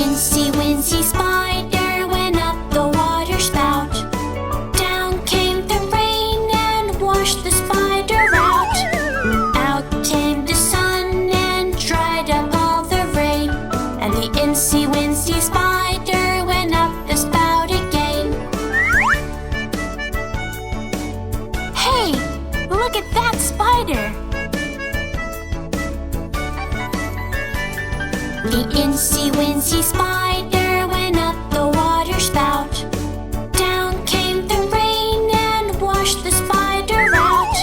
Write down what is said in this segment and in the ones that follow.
Incy Wincy spider went up the water spout. Down came the rain and washed the spider out. Out came the sun and dried up all the rain. And the Incy Wincy spider went up the spout again. Hey, look at that spider! The Incy Wincy spider went up the water spout. Down came the rain and washed the spider out.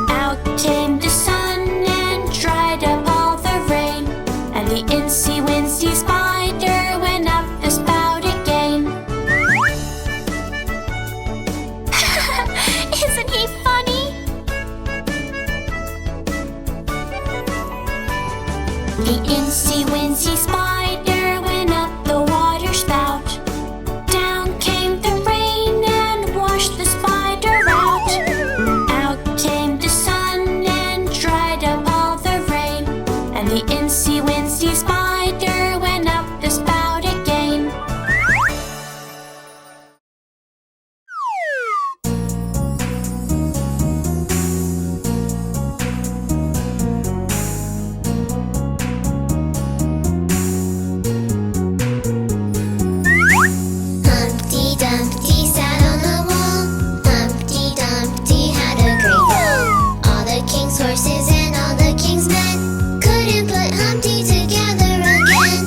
Out came the sun and dried up all the rain. And the Incy Wincy spider went up the spout again. Isn't he funny? The Incy Wincy spider went up the water spout. Down came the rain and washed the spider out. Out came the sun and dried up all the rain. And the Incy Wincy spider went up the spout again. Humpty Dumpty sat on the wall. Humpty Dumpty had a great fall. All the king's horses and all the king's men couldn't put Humpty together again.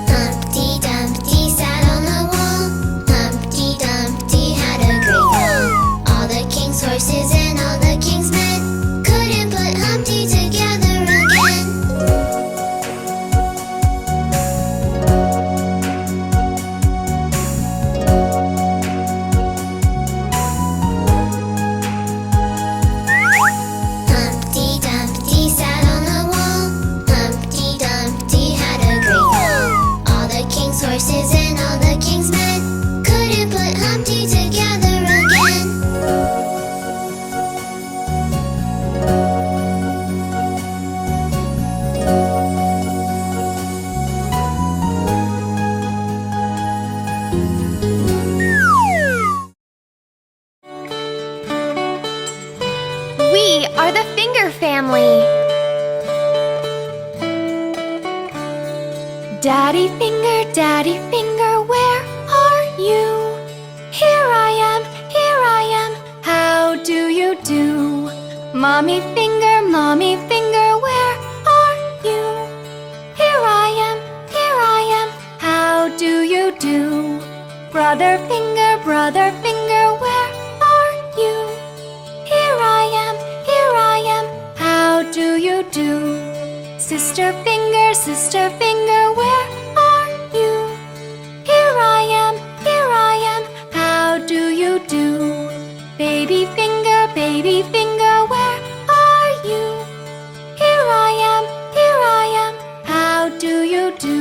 Humpty Dumpty sat on the wall. Humpty Dumpty had a great fall. All the king's horses and all the king's men couldn't put Humpty together again. Humpty Dumpty sat on the wall. Humpty Dumpty had a great fall. All the king's horses and all the king's men couldn't put Humpty together again. We are the Finger Family. Daddy Finger, where are you? Here I am, how do you do? Mommy Finger, where are you? Here I am, how do you do? Brother Finger, where are you? Here I am, how do you do? Sister Finger, where are you? Here I am, how do you do? Baby Finger, where are you? Here I am, how do you do?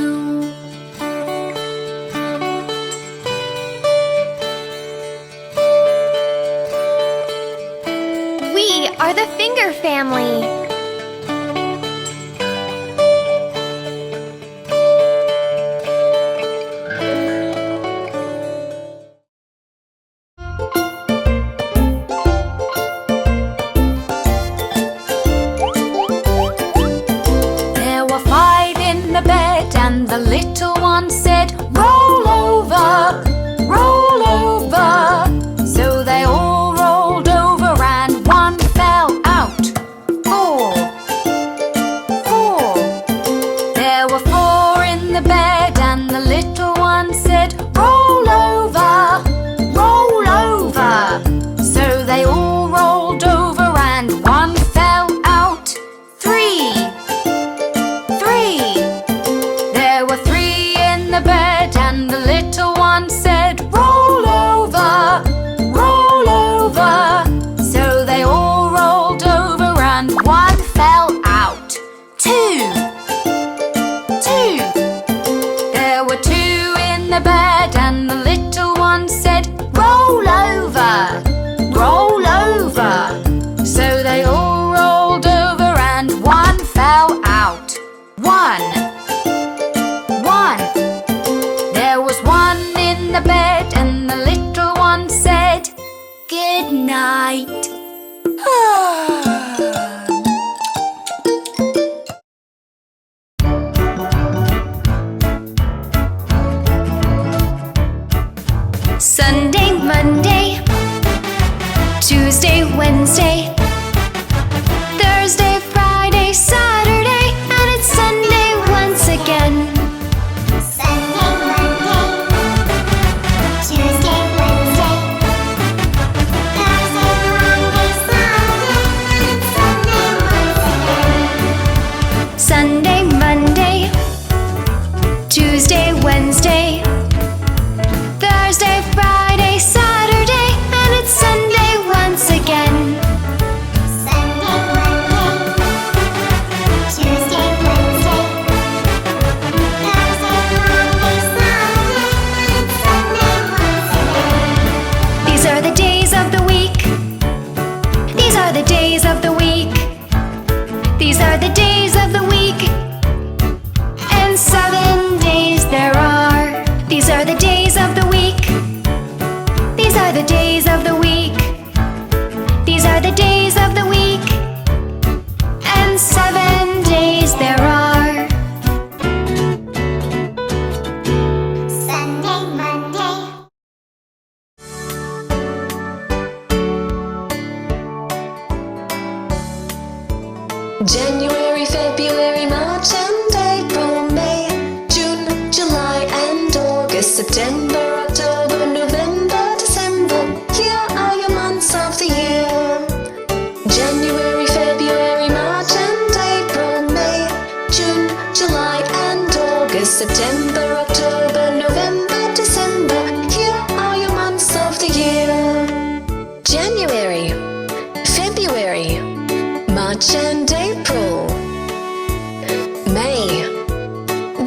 We are the Finger Family. There were 5 in the bed, and the little one said, "Roll over, roll over." So they all rolled over, and one fell out. 4, days of the week. These are the days of the week. And 7 days there are. These are the days of the week. These are the days of the week. These are the days of the week. And 7 days there are. Sunday, Monday. January, February, March and April, May, June, July and August, September, October, November, December. Here are your months of the year. January, February, March and April, May, June, July and August, September, October, November, December. Here are your months of the year. January, February, March and April, May,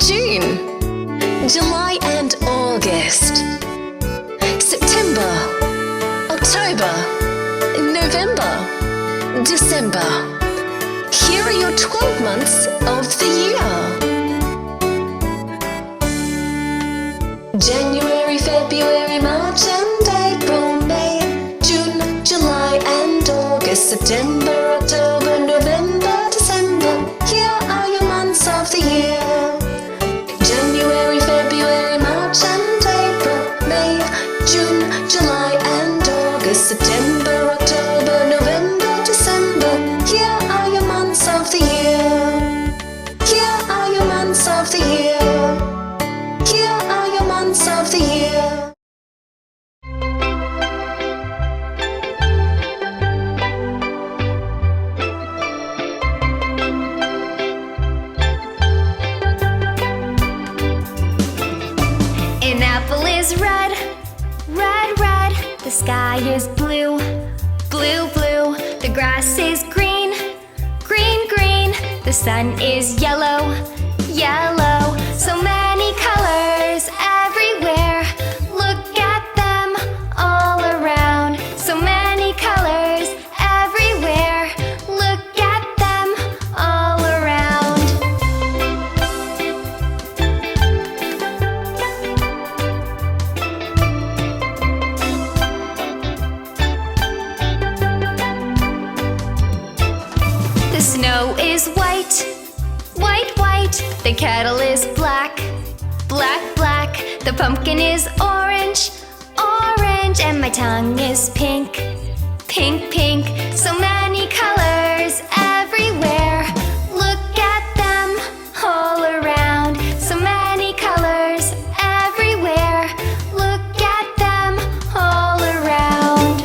June, July and August, September, October, November, December. Here are your 12 months of the year. January, February, March and April, May, June, July and August, September, October, November, December. Here are your months of the year. January, February, March and April, May, June, July and August, September, October, November, December. Here are your months of the year. Here are your months of the year. Here are your months of the year. An apple is red, red, red. The sky is blue, blue, blue. The grass is green, green, green. The sun is yellow, yellow. So many colors everywhere. Look at them all around. So many colors everywhere. Look at them all around. The snow is white, white, white. The kettle is black, black, black. The pumpkin is orange, orange. And my tongue is pink, pink, pink. So many colors everywhere. Look at them all around. So many colors everywhere. Look at them all around.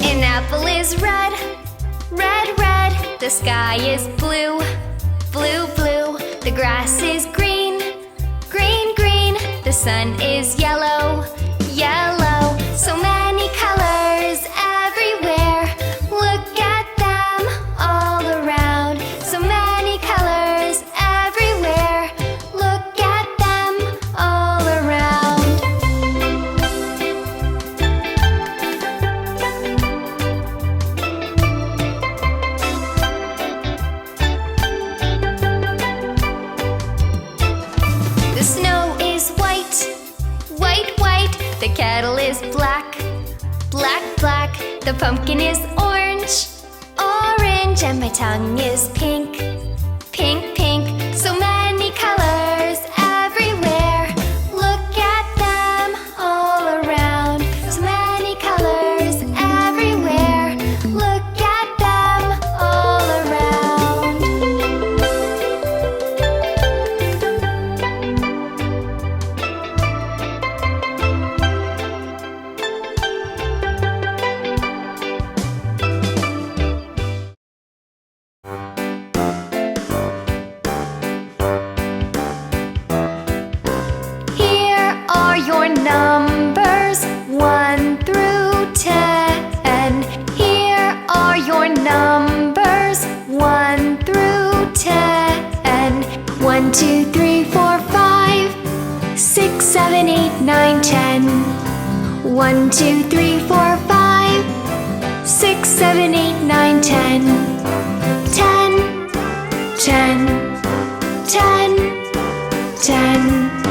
An apple is red, red, red. The sky is blue, blue, blue. The grass is green, green, green. The sun is yellow, yellow. So many colors everywhere. Look at them all around. So many colors everywhere. Look at them all around. The snow is white, white, white. The kettle is black, black, black. The pumpkin is orange, orange. And my tongue is pink, pink, pink. So many colors everywhere. Look at them all around. So many colors everywhere. Look at them all around. 1, 2, 3, 4, 5, 6, 7, 8, 9, 10. 1, 2, 3, 4, 5, 6, 7, 8, 9, 10. 10, 10, 10, 10.